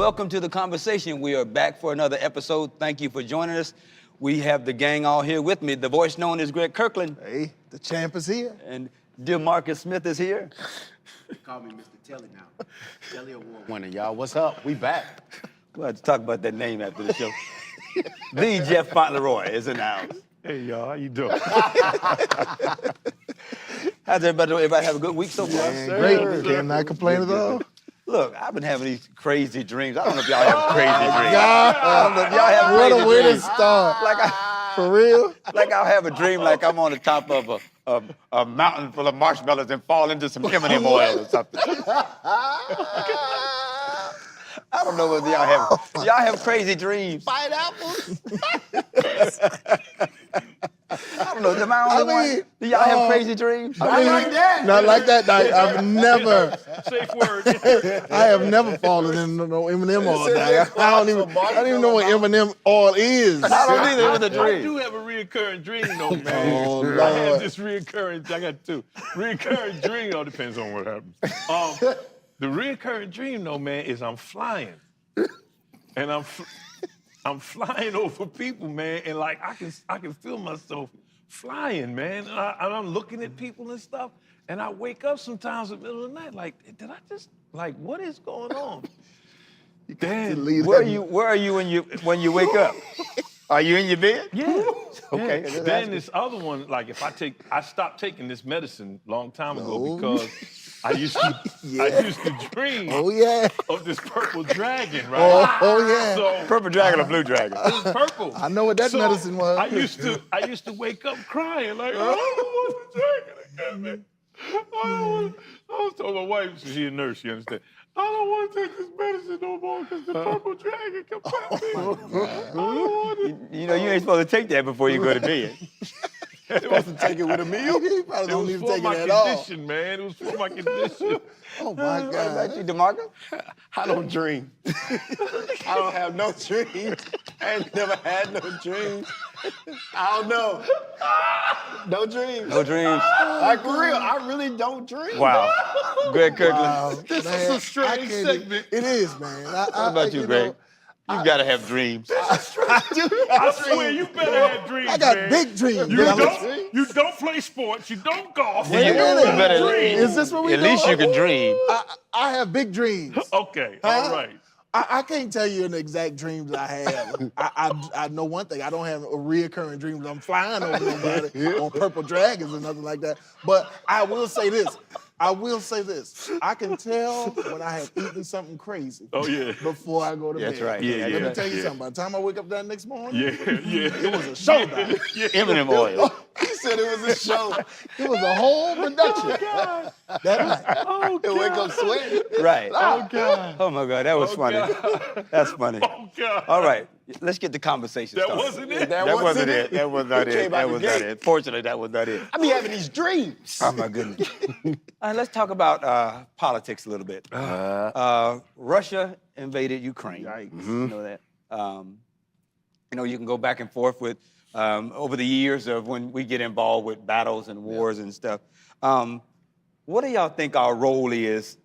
welcome to the conversation. We are back for another episode. Thank you for joining us. We have the gang all here with me. The voice known as Greg Kirkland. Hey, the champ is here. And dear Marcus Smith is here. Call me Mr. Telly now. Telly Award winner, y'all. What's up? We back. We'll have to talk about that name after the show. The Jeff Fauntleroy is announced. Hey, y'all, how you doing? How's everybody doing? Everybody have a good week so far? Man, great. Cannot complain at all. Look, I've been having these crazy dreams. I don't know if y'all have crazy dreams. God, I don't know if y'all have what crazy a way to dreams. start. For real? Like I'll have a dream like I'm on the top of a mountain full of marshmallows and fall into some M&M oil or something. I don't know whether y'all have crazy dreams. Pineapples. I don't know. Am I the only one? Do y'all have crazy dreams? Not like that. Not like that. I've never. Safe word. I have never fallen into no M&M oil. I don't even know what M&M oil is. I don't either. It was a I dream. do have a reoccurring dream, though, man. Oh, Lord. I have this reoccurring. I got two. Reoccurring dream. All depends on what happens. The reoccurring dream, though, man, is I'm flying, and I'm flying over people, man, and like I can feel myself flying, man. And I'm looking at people and stuff, and I wake up sometimes in the middle of the night, like, did I just what is going on? Then, Where are you when you wake up? Are you in your bed? yeah. Okay. Yeah. Then this other one, like I stopped taking this medicine a long time ago because I used to dream Oh, yeah. of this purple dragon, right? Oh, yeah. So Purple dragon or blue dragon? it was purple. I know what that medicine was. I used to wake up crying like, I don't want the dragon again, man. I was telling my wife, she's a nurse, she understands. I don't want to take this medicine no more because the purple dragon can pop me. I don't want it. You know, you ain't supposed to take that before you go to bed. Supposed to take it with a meal? You probably It don't was even for take my it at all. condition, man. It was for my condition. Oh, my What about God. you, DeMarcus? I don't dream. I don't have no dreams. I ain't never had no dreams. I don't know. No dreams. No dreams. Like, for real, I really don't dream. Wow. Greg Kirkland. Wow, This man, is a strange I can't- segment. It is, man. What about you, Greg? You gotta have dreams. I swear, you better have dreams, I got man. big dreams. You don't play sports. You don't golf. Wait a You minute. better dream. Is this what we At least you can dream. I have big dreams. Okay, Huh? all right. I can't tell you the exact dreams I have. I know one thing. I don't have a reoccurring dreams. I'm flying over nobody on purple dragons or nothing like that. But I will say this. I can tell when I have eaten something crazy Oh, yeah. before I go to bed. That's right. Yeah, Let yeah, me tell you yeah. something. By the time I wake up that next morning, Yeah. it was a showdown. M&M oil. He said it was a show. It was a whole production that night. Oh, He'll wake up sweating. Right. Oh, God. Oh my God, that was funny. God. That's funny. Oh, God. All right, let's get the conversation That started. wasn't it? That wasn't it. That was not You came it. out That the was not gate. it. Fortunately, that was not it. I be having these dreams. Oh my goodness. Let's talk about politics a little bit. Russia invaded Ukraine. You know that. You know, you can go back and forth with over the years of when we get involved with battles and wars and stuff. What do y'all think our role is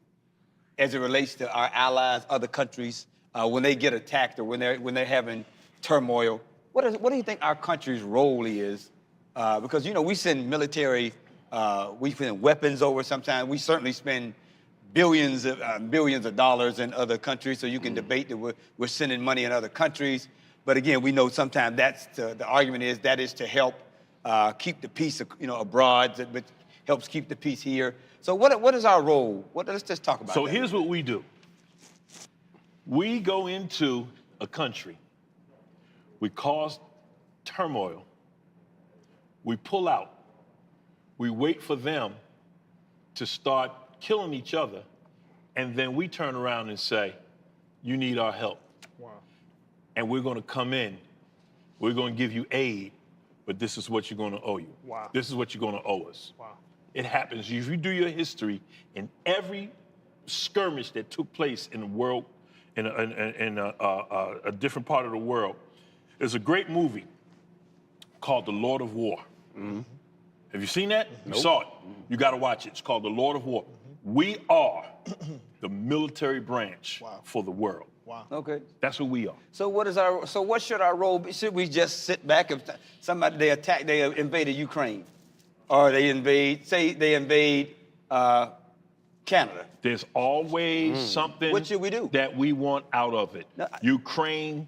as it relates to our allies, other countries, when they get attacked or when they're having turmoil? What do you think our country's role is? Because, you know, we send military, we send weapons over sometimes. We certainly spend billions of dollars in other countries, so you can debate that we're sending money in other countries. But again, we know sometimes that's the argument is that is to help keep the peace, you know, abroad, but helps keep the peace here. So what is our role? Let's just talk about So that. here's what we do. We go into a country. We cause turmoil. We pull out. We wait for them to start killing each other. And then we turn around and say, you need our help. Wow. And we're going to come in. We're going to give you aid, but this is what you're going to owe you. Wow. This is what you're going to owe us. Wow. It happens. If you do your history in every skirmish that took place in the world, in a different part of the world, there's a great movie called The Lord of War. Mm-hmm. Have you seen that? You saw it. You got to watch it. It's called The Lord of War. We are the military branch for the world. Wow. Okay. That's who we are. So what should our role be? Should we just sit back if they invaded Ukraine, or they invade Canada? There's always something What should we do? that we want out of it. No, Ukraine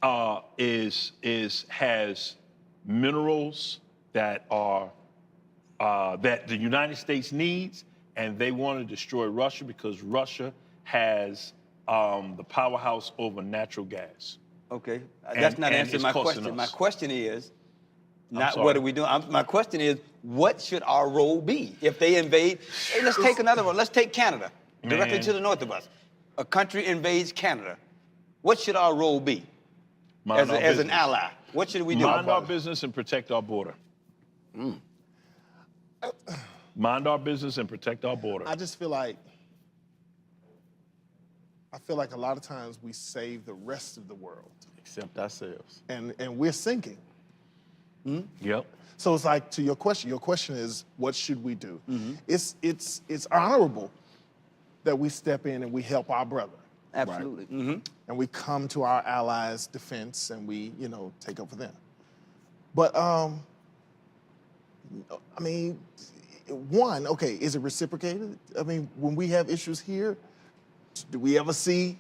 has minerals that are that the United States needs, and they want to destroy Russia because Russia has the powerhouse over natural gas. Okay, that's not and answering it's my costing question. us. My question is not sorry. what are we doing. My question is, what should our role be if they invade? Hey, let's take another one. Let's take Canada, directly Man. to the north of us. A country invades Canada. What should our role be Mind our as an business. ally? What should we do? Mind our business and protect our border. Mind our business and protect our border. I just feel like a lot of times we save the rest of the world, Except ourselves. and we're sinking. Yep. So it's like, to your question. Your question is, what should we do? It's honorable that we step in and we help our brother. Absolutely. And we come to our allies' defense and we, take up for them. But I mean, one, okay, is it reciprocated? I mean, when we have issues here, do we ever see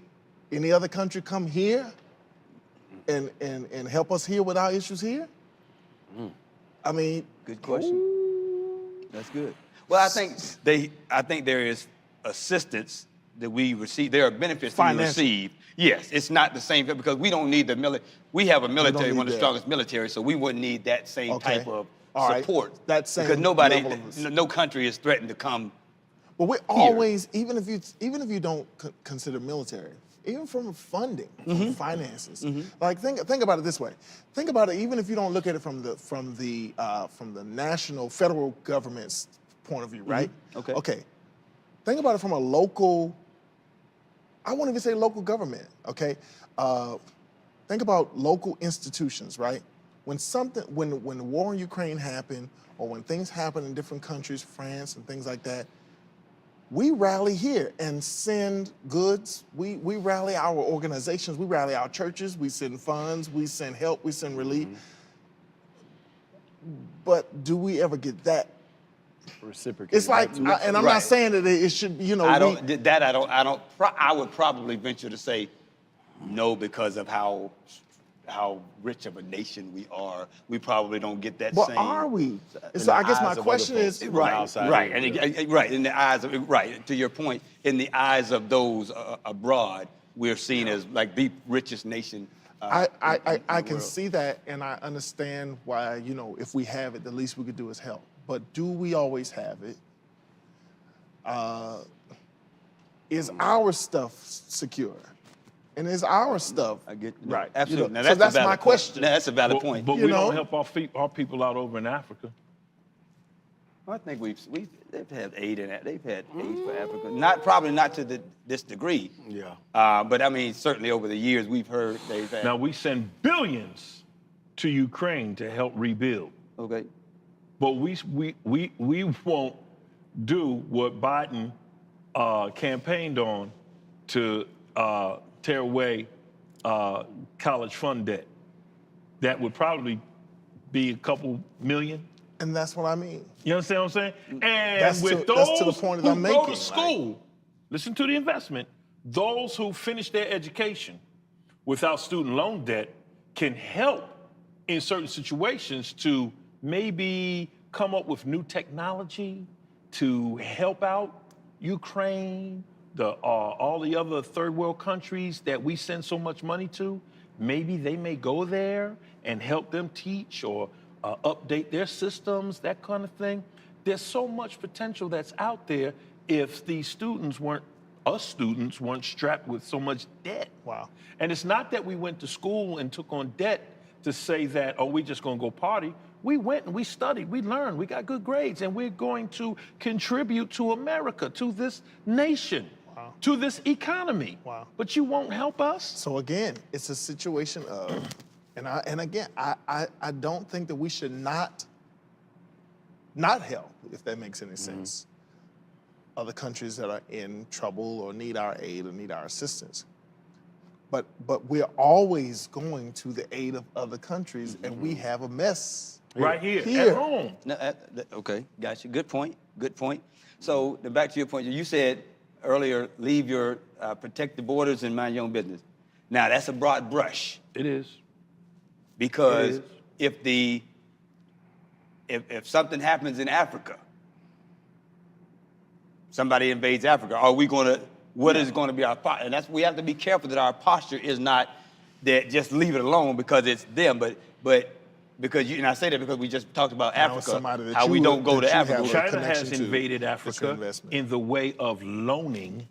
any other country come here and help us here with our issues here? I mean, Good question. That's good. Well, I think there is assistance that we receive. There are benefits that we Financial. receive. Yes, it's not the same because we don't need the military. We have a military, need one of the that. strongest military, so we wouldn't need that same Okay. type of All right. support. That same because level of no country is threatened to come. but we're always, even if you don't consider military, even from funding, from finances, like think about it this way. Think about it, even if you don't look at it from the national federal government's point of view, right? Okay. Okay. Think about it from a local. I won't even say local government. Okay. Think about local institutions, right? When the war in Ukraine happened, or when things happen in different countries, France and things like that, we rally here and send goods. We rally our organizations. We rally our churches. We send funds. We send help. We send relief. But do we ever get that? Reciprocated. It's like, and I'm Right. not saying that it should, I would probably venture to say no because of how rich of a nation we are. We probably don't get that But same. are we? in So the I guess eyes my of other question folks. is, right, outside right, of and right in the eyes of to your point, in the eyes of those abroad, we're seen as like the richest nation. I in the can world. see that, and I understand why, if we have it, the least we could do is help. But do we always have it? Is our stuff secure? And is our stuff I get right? Absolutely. Now, So a that's valid my point. question. Now, that's a valid But, point. but You we know? don't help our people out over in Africa. I think they've had aid in that. They've had aid for Africa. Probably not to this degree. Yeah. But I mean, certainly over the years we've heard they've had. Now we send billions to Ukraine to help rebuild, Okay. but we won't do what Biden campaigned on to tear away college fund debt. That would probably be a couple million. And that's what I mean. You understand what I'm saying? And That's with to- those that's to the point that who I'm go making, to school, listen to the investment. Those who finish their education without student loan debt can help in certain situations to maybe come up with new technology to help out Ukraine, all the other third world countries that we send so much money to. Maybe they may go there and help them teach or update their systems, that kind of thing. There's so much potential that's out there if these students weren't strapped with so much debt. Wow. And it's not that we went to school and took on debt to say that, oh, we're just going to go party. We went and we studied, we learned, we got good grades, and we're going to contribute to America, to this nation, to this economy. Wow. But you won't help us? So again, it's a situation of, and again, I don't think that we should not help, if that makes any sense, other countries that are in trouble or need our aid or need our assistance. but we're always going to the aid of other countries, and we have a mess Right here, at home. No, okay, got you. Good point. Good point. So then back to your point, you said earlier, leave your protect the borders and mind your own business. Now that's a broad brush It is. because It is. if something happens in Africa, somebody invades Africa, are we going to? What is going to be our posture? And we have to be careful that our posture is not that just leave it alone because it's them, but because and I say that because we just talked about Now Africa, somebody that how you we don't would- go that to you Africa. have a China has connection to invaded this Africa investment. in the way of loaning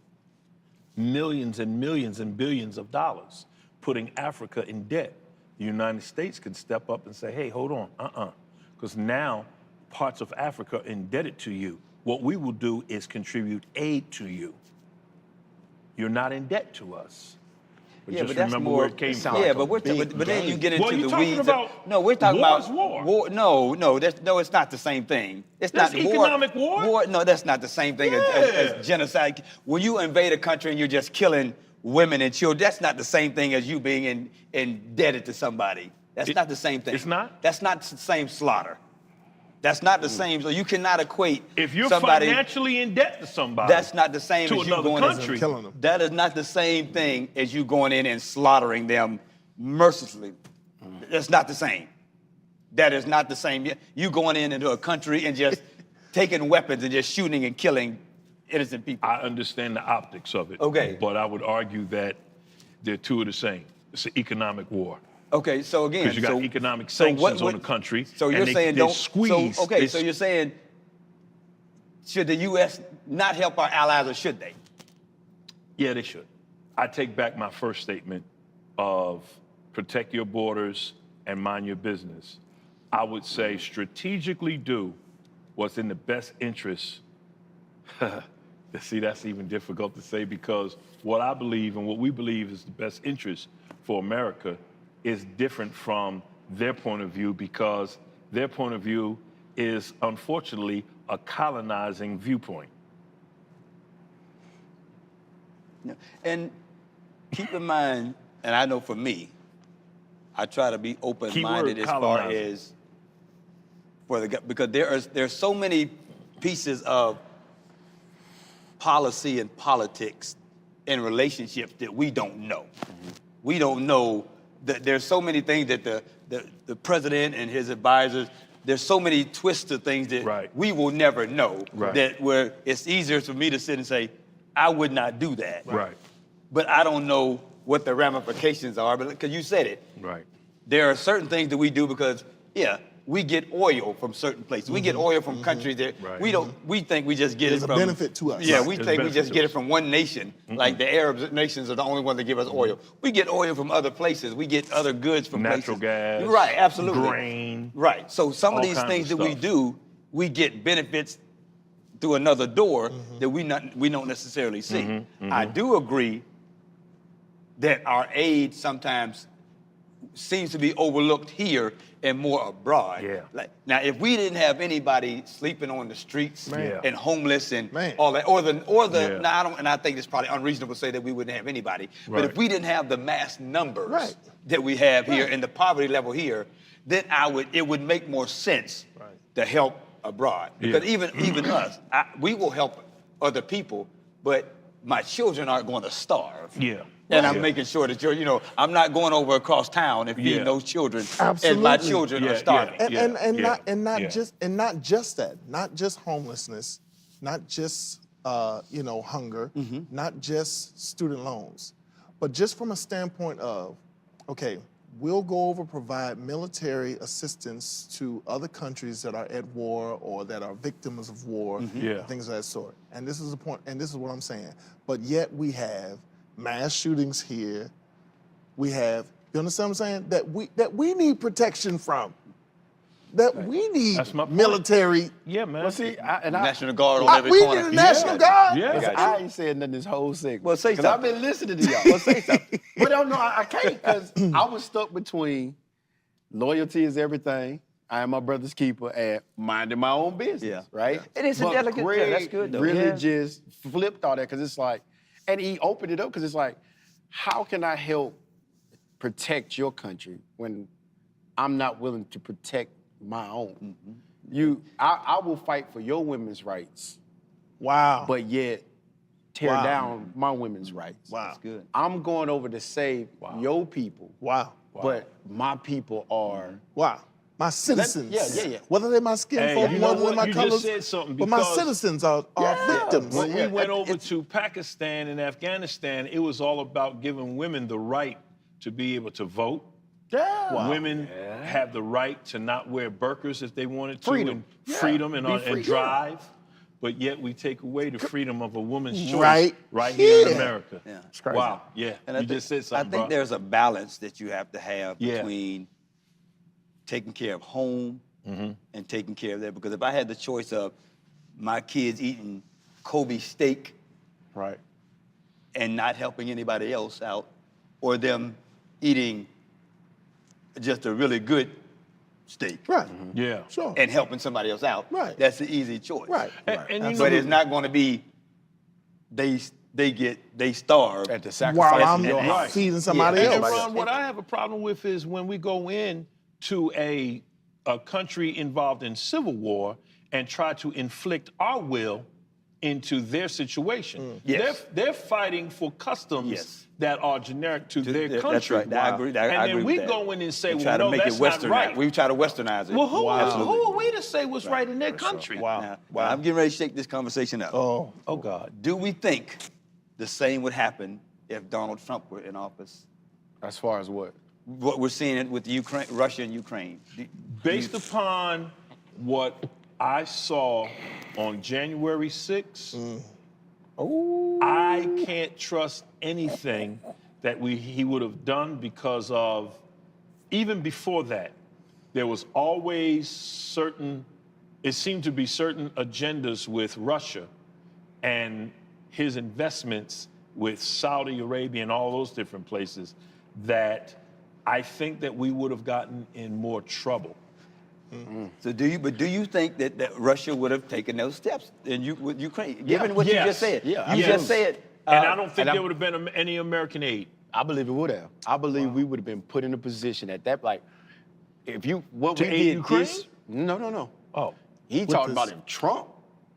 millions and millions and billions of dollars, putting Africa in debt. The United States can step up and say, hey, hold on, because now parts of Africa are indebted to you. What we will do is contribute aid to you. You're not in debt to us. But just that's remember more, where it came from. Yeah, but then you get into Well, the you're talking weeds. about No, we're talking war is about war. No, it's not the same thing. It's That's not economic war? No, that's not the same thing as genocide. When you invade a country and you're just killing women and children, that's not the same thing as you being indebted to somebody. That's not the same thing. It's not? That's not the same slaughter. That's not the same. So you cannot equate If you're somebody. financially in debt to somebody, That's not the same to as you another going country. in. Killing them. That is not the same thing as you going in and slaughtering them mercilessly. That's not the same. That is not the same. You going into a country and just taking weapons and just shooting and killing innocent people. I understand the optics of it. Okay. But I would argue that they're two of the same. It's an economic war. Okay, so again, Because you got economic sanctions on the country. So you're and saying they don't squeeze. So you're saying should the U.S. not help our allies or should they? Yeah, they should. I take back my first statement of protect your borders and mind your business. I would say strategically do what's in the best interest. See, that's even difficult to say because what I believe and what we believe is the best interest for America is different from their point of view because their point of view is unfortunately a colonizing viewpoint. Yeah. And keep in mind, and I know for me, I try to be open-minded as far colonizing. as because there's so many pieces of policy and politics and relationships that we don't know. We don't know that there's so many things that the president and his advisors, there's so many twists of things that we will never know. That where it's easier for me to sit and say, I would not do that. Right. But I don't know what the ramifications are, but because you said it. Right. There are certain things that we do because, we get oil from certain places. We get oil from countries that we think we just get There's it a from. benefit to us. Yeah, Right. we There's think we benefit just to get us. it from one nation. Like the Arab nations are the only ones that give us oil. We get oil from other places. We get other goods from Natural places. gas. Right, absolutely. Grain. Right. So some of all these kinds things of that we stuff. do, we get benefits through another door that we don't necessarily see. I do agree that our aid sometimes seems to be overlooked here and more abroad. Yeah. Like, now, if we didn't have anybody sleeping on the streets and homeless and all that, and I think it's probably unreasonable to say that we wouldn't have anybody. But if we didn't have the mass numbers that we have here and the poverty level here, then it would make more sense to help abroad. Because even us, we will help other people, but my children aren't going to starve. Yeah. And I'm making sure that I'm not going over across town and feeding those children, and my children are starving. Not just that, not just homelessness, not just hunger, not just student loans, but just from a standpoint of, okay, we'll go over provide military assistance to other countries that are at war or that are victims of war, and things of that sort. And this is the point, and this is what I'm saying. But yet we have mass shootings here. We have, you understand what I'm saying? That we need protection from. That we need That's my point. military. Yeah, man. Well, see, National Guard on every We corner. need a National Guard. Yeah. Listen, I ain't said nothing this whole segment. Well, say Because I've something. been listening to y'all. Well, say something. But I can't because I was stuck between loyalty is everything. I am my brother's keeper and minding my own business, right? It is a But delicate- Greg that's good, though. really Yeah. just flipped all that because it's like, and he opened it up because it's like, how can I help protect your country when I'm not willing to protect my own? I will fight for your women's rights, Wow. but yet tear Wow. down my women's rights. Wow. That's good. I'm going over to save your people, Wow. but my people are. Wow. My citizens. yeah. Whether they're my skin Hey, folk, you know whether they're what? my You colors. just said something but my because- citizens are victims. When we went over to Pakistan and Afghanistan, it was all about giving women the right to be able to vote. Yeah. Women have the right to not wear burqas if they wanted to. Freedom. And freedom and, Be free, and drive. But yet we take away the freedom of a woman's choice Right here in here. America. Yeah. It's crazy. Wow. Yeah. And You just said something, I think bro. there's a balance that you have to have Yeah. between taking care of home and taking care of that. Because if I had the choice of my kids eating Kobe steak Right. and not helping anybody else out, or them eating just a really good steak Right. Yeah. Sure. and helping somebody else out, Right. that's the easy choice. Right. And you know, But it's not going to be they starve. At the While sacrifice I'm of your house. house. feeding somebody Yeah. And else. Ron, what I have a problem with is when we go in to a country involved in civil war and try to inflict our will into their situation. Yes. They're fighting for customs Yes. that are generic to their that's country. right. I agree. I And agree then with we that. go in and say, We well, try to no, make that's it not Westernized. right. We try to Westernize it. Well, who are we to say what's right in their country? Now, I'm getting ready to shake this conversation up. Oh. Oh, God. Do we think the same would happen if Donald Trump were in office? As far as what? What we're seeing with Ukraine, Russia and Ukraine. Based upon what I saw on January 6th, I can't trust anything that he would have done because of, even before that, there was always it seemed to be certain agendas with Russia and his investments with Saudi Arabia and all those different places that I think that we would have gotten in more trouble. So do you think that Russia would have taken those steps with Ukraine, given what you Yes. just said? Yeah, You yes. just said. And I don't think and there I'm- would have been any American aid. I believe it would have. I believe we would have been put in a position at that, like, if you, what To we aid did Ukraine? this, no. Oh. He talked this- about if Trump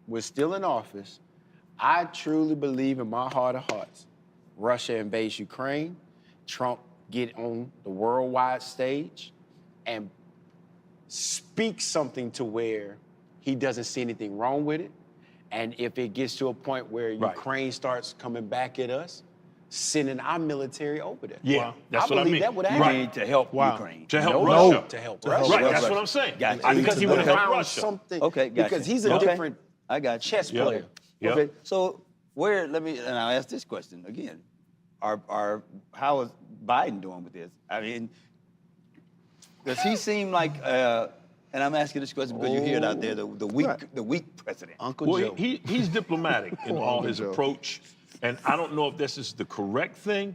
was still in office, I truly believe in my heart of hearts, Russia invades Ukraine, Trump get on the worldwide stage and speak something to where he doesn't see anything wrong with it. And if it gets to a point where Right. Ukraine starts coming back at us, sending our military over there. Yeah, that's I what I believe mean. that would You happen. need to help Ukraine. To help No, Russia. to help To Russia. help Right, Russia. that's what I'm saying. Gotcha. Because he would have found helped Russia. something. Okay, gotcha. Because he's a Okay. different I got you. chess Yep. player. Yep. Okay, so and I'll ask this question again. How is Biden doing with this? I mean, does he seem like, and I'm asking this question because you hear it out there, the weak president. Uncle Well, Joe. he's diplomatic in all his Joe. approach. And I don't know if this is the correct thing,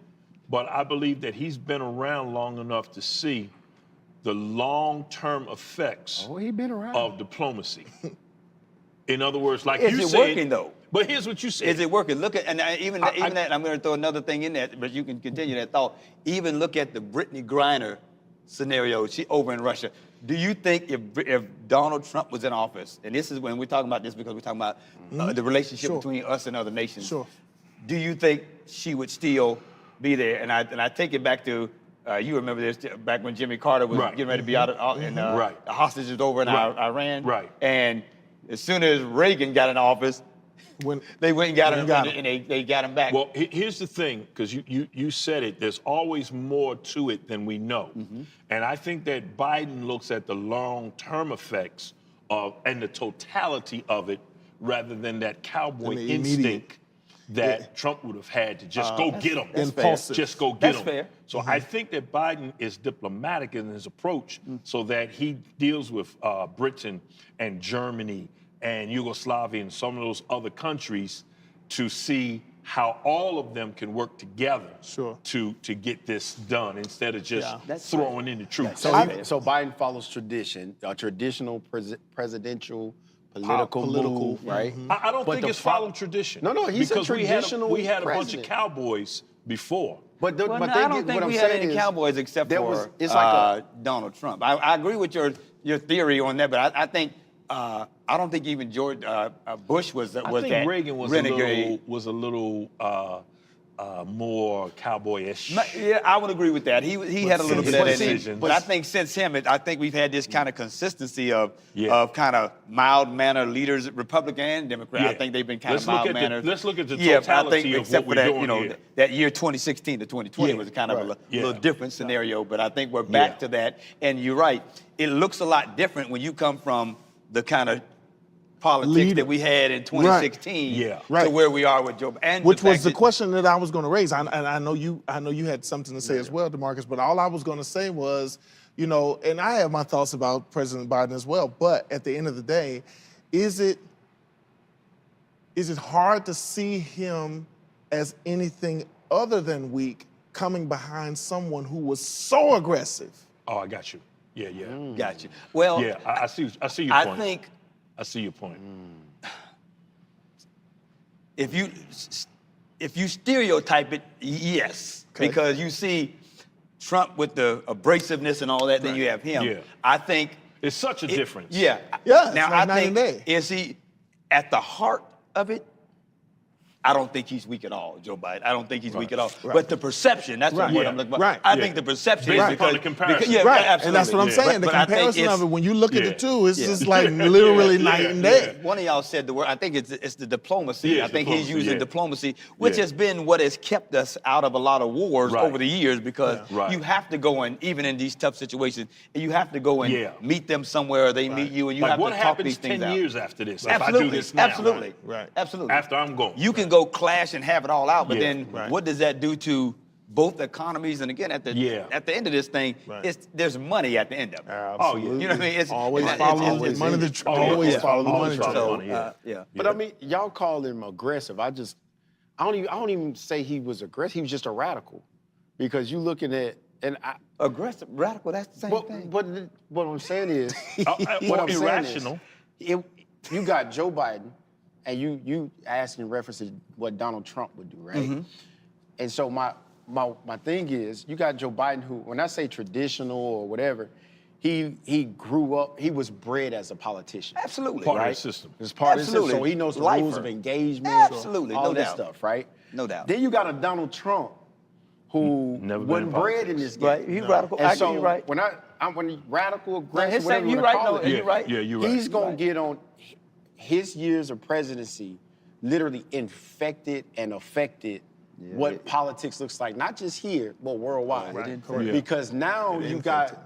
but I believe that he's been around long enough to see the long-term effects he been around. of diplomacy. In other words, like Is you it said. working, though? But here's what you said. Is it working? Look at, and even that, I'm going to throw another thing in there, but you can continue that thought. Even look at the Brittany Griner scenario, she over in Russia. Do you think if Donald Trump was in office, and this is when we're talking about this because we're talking about the relationship Sure. between us and other nations. Sure. Do you think she would still be there? And I take it back to, you remember this, back when Jimmy Carter was Right. getting ready to be out and Right. the hostages over in Right. Iran. Right. And as soon as Reagan got in office, When they went and got him, got him. and they got him back. Well, here's the thing, because you said it, there's always more to it than we know. And I think that Biden looks at the long-term effects and the totality of it rather than that cowboy And the instinct immediate. that Trump would have had to just go get them. that's fair. Impulsive. Just go get That's them. fair. So I think that Biden is diplomatic in his approach so that he deals with Britain and Germany and Yugoslavia and some of those other countries to see how all of them can work together Sure. to get this done instead of just That's throwing in the troops. So, so Biden follows tradition, a traditional presidential political move, right? I don't But think the it's pro- following tradition. No, he's a because traditional we had a bunch of president. cowboys before. But Well, no, I don't think we had any cowboys except for Donald Trump. I agree with your theory on that, but I think I don't think even George Bush was that. I think Reagan was renegade. a little more cowboyish. Yeah, I would agree with that. He had a little bit of that in him. But I But think since him, I think we've had this kind of consistency of kind of mild-mannered leaders, Republican and Democrat. I think they've been kind of mild-mannered. Let's look at the I totality think of except what for we're that, doing here. that year 2016 to 2020 was kind of a little different scenario. But I think we're back to that. And you're right. It looks a lot different when you come from the kind of politics that we had in 2016 to where we are with Joe Biden. Which was the question that I was going to raise. And I know you had something to say as well, DeMarcus, but all I was going to say was, and I have my thoughts about President Biden as well, but at the end of the day, is it hard to see him as anything other than weak coming behind someone who was so aggressive? Oh, I got you. Yeah. Got you. Well, yeah, I see your point. I see your point. If you stereotype it, yes, because you see Trump with the abrasiveness and all that, then you have him. Yeah. I think it's such a difference. Yeah. Yeah. Now like I think is he at the heart of it? I don't think he's weak at all, Joe Biden. I don't think he's weak at all. But the perception—that's what I'm looking for. I think the perception is upon the comparison. absolutely. And that's what I'm saying. The comparison of it, when you look at the two, it's just like literally night and day. One of y'all said the word. I think it's the diplomacy. Yeah, I think he's diplomacy, using diplomacy, which has been what has kept us out of a lot of wars over the years. Because you have to go in, even in these tough situations, and you have to go and meet them somewhere, or they meet you, and you have to talk these things out. What happens 10 years after this? Absolutely. If I do this now, Absolutely. After I'm gone, you can go clash and have it all out, but then what does that do to both economies? And again, at the end of this thing, there's money at the end of it. Absolutely. You know what I mean? It's always follow the money. Always follow the money. But I mean, y'all call him aggressive. I don't even say he was aggressive. He was just a radical, because you looking at aggressive, radical. That's the same thing. But what I'm saying is, what I'm irrational. Saying is, you got Joe Biden. And you asked in reference to what Donald Trump would do, right? Mm-hmm. And so my thing is, you got Joe Biden, who, when I say traditional or whatever, he grew up, he was bred as a politician. Absolutely. Part of the system. It's part of the system. So he knows the rules of engagement. Absolutely. All no this doubt. stuff, right? No doubt. Then you got a Donald Trump who wasn't bred in this game. Right. He's radical. And so you're right. when he's radical, aggressive, whatever you're you right. call it, You're right. Yeah, you're right. He's going to get on. His years of presidency literally infected and affected what politics looks like, not just here, but worldwide. Because now you got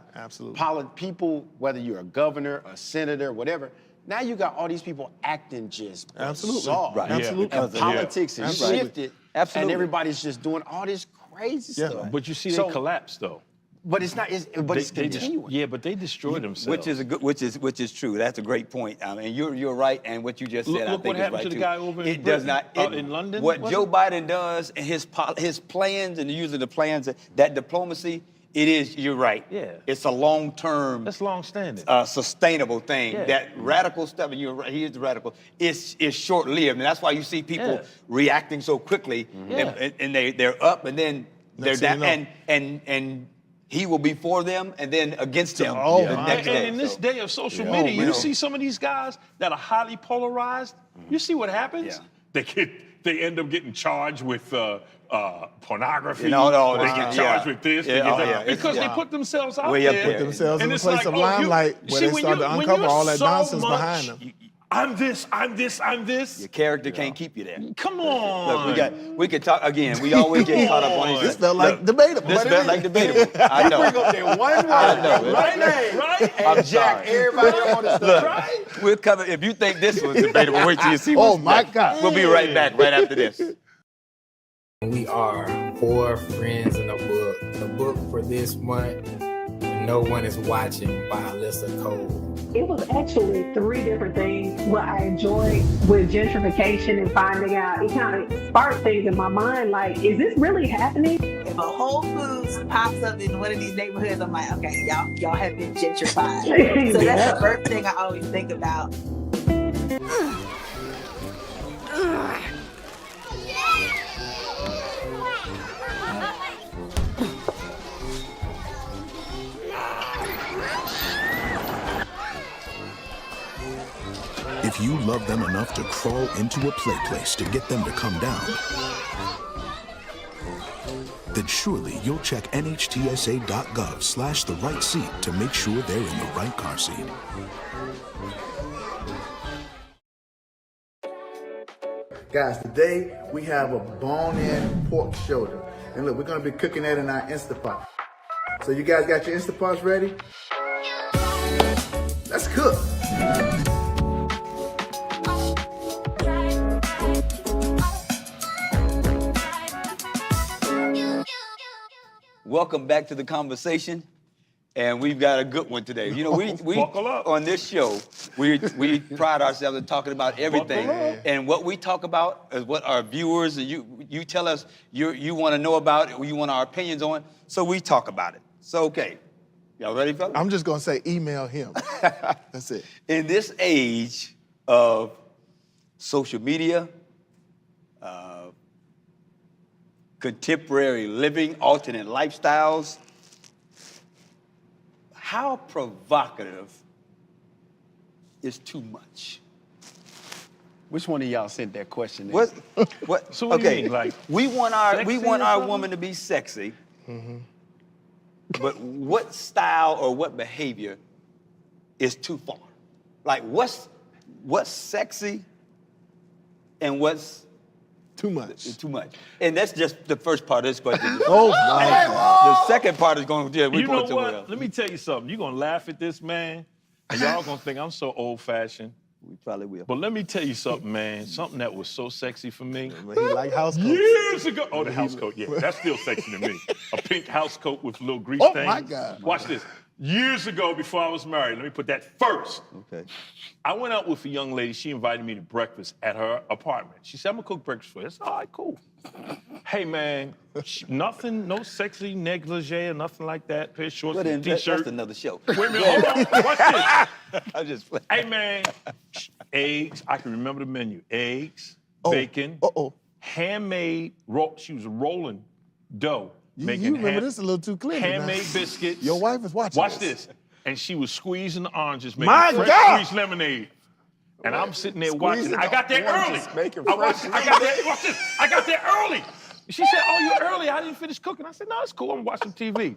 people, whether you're a governor, a senator, whatever, now you got all these people acting just bizarre. Absolutely. And politics is shifted, and everybody's just doing all this crazy stuff. But you see, they collapse, though. But it's not. But it's continuing. But they destroy themselves. Which is true. That's a great point. And you're right. And what you just said, I think what is happened right to the too. guy over in It does not. in London. What Joe Biden does and his plans and the use of the plans, that diplomacy, it is. You're right. Yeah. It's a long-term. That's long-standing. Sustainable thing. Yeah. That radical stuff, and you're right. He is the radical. It's short-lived, and that's why you see people reacting so quickly, and they're up, and then they're down, and he will be for them and then against them the next day. And in this day of social media, you see some of these guys that are highly polarized. You see what happens? Yeah. They end up getting charged with pornography. No, they get charged with this. Because they put themselves out there. Put themselves in a it's place like, of limelight where they start to uncover all that nonsense behind them. I'm this. Your character can't keep you there. Come on. Look, we could talk again. We always get caught up on these. This felt like debatable. This felt like debatable. I know. We're going to say one word, right name, I'm jack sorry. everybody on the stuff. Look, we're coming. If you think this was debatable, wait till you see. Oh my God. We'll be right back right after this. We are 4 Friends in a Book. The book for this month, No One Is Watching, by Alyssa Cole. It was actually 3 different things. What I enjoyed with gentrification and finding out, it kind of sparked things in my mind, like, is this really happening? If a Whole Foods pops up in one of these neighborhoods, I'm like, okay, y'all have been gentrified. So that's the first thing I always think about. If you love them enough to crawl into a play place to get them to come down, then surely you'll check nhtsa.gov/the right seat to make sure they're in the right car seat. Guys, today we have a bone-in pork shoulder. And look, we're gonna be cooking that in our Instapot. So you guys got your Instapots ready? Let's cook. Welcome back to the conversation, and we've got a good one today. You know, we Buckle up. on this show, we pride ourselves in talking about everything, and what we talk about is what our viewers and you tell us you want to know about, you want our opinions on, so we talk about it. So, okay, y'all ready, fellas? I'm just gonna say email him. That's it. In this age of social media, contemporary living, alternate lifestyles, how provocative is too much? Which one of y'all sent that question in? What? So what do okay, you mean, like we want our sexy or our something? woman to be sexy, but what style or what behavior is too far? Like what's sexy and what's Too much. too much? And that's just the first part of this question. Oh my God. The second part is going to, we're You know going somewhere what? else. Let me tell you something. You're gonna laugh at this, man, and y'all gonna think I'm so old-fashioned. We probably will. But let me tell you something, man. Something that was so sexy for me. He like house coats. Years ago. Oh, the house coat. Yeah, that's still sexy to me. A pink house coat with little grease Oh, stains. my God. Watch this. Years ago, before I was married, let me put that first. Okay. I went out with a young lady. She invited me to breakfast at her apartment. She said, I'm gonna cook breakfast for you. I said, all right, cool. Hey, man, nothing, no sexy negligee or nothing like that. Pair of shorts But and then a t-shirt. that's another show. Wait a minute, hold on. Watch this. I'm just playing. Hey, man, eggs. I can remember the menu. Eggs, bacon, handmade, she was rolling dough. You making remember hand- this a little too clearly. now. handmade biscuits. Your wife is watching. Watch this. And she was squeezing the oranges, making My fresh God! squeezed lemonade. And I'm sitting there watching. Squeezing I got there the oranges, early. making I watched, fresh I got there. Watch this. I got there early. She said, "Oh, you're early. I didn't finish cooking." I said, "No, it's cool. I'm watching TV."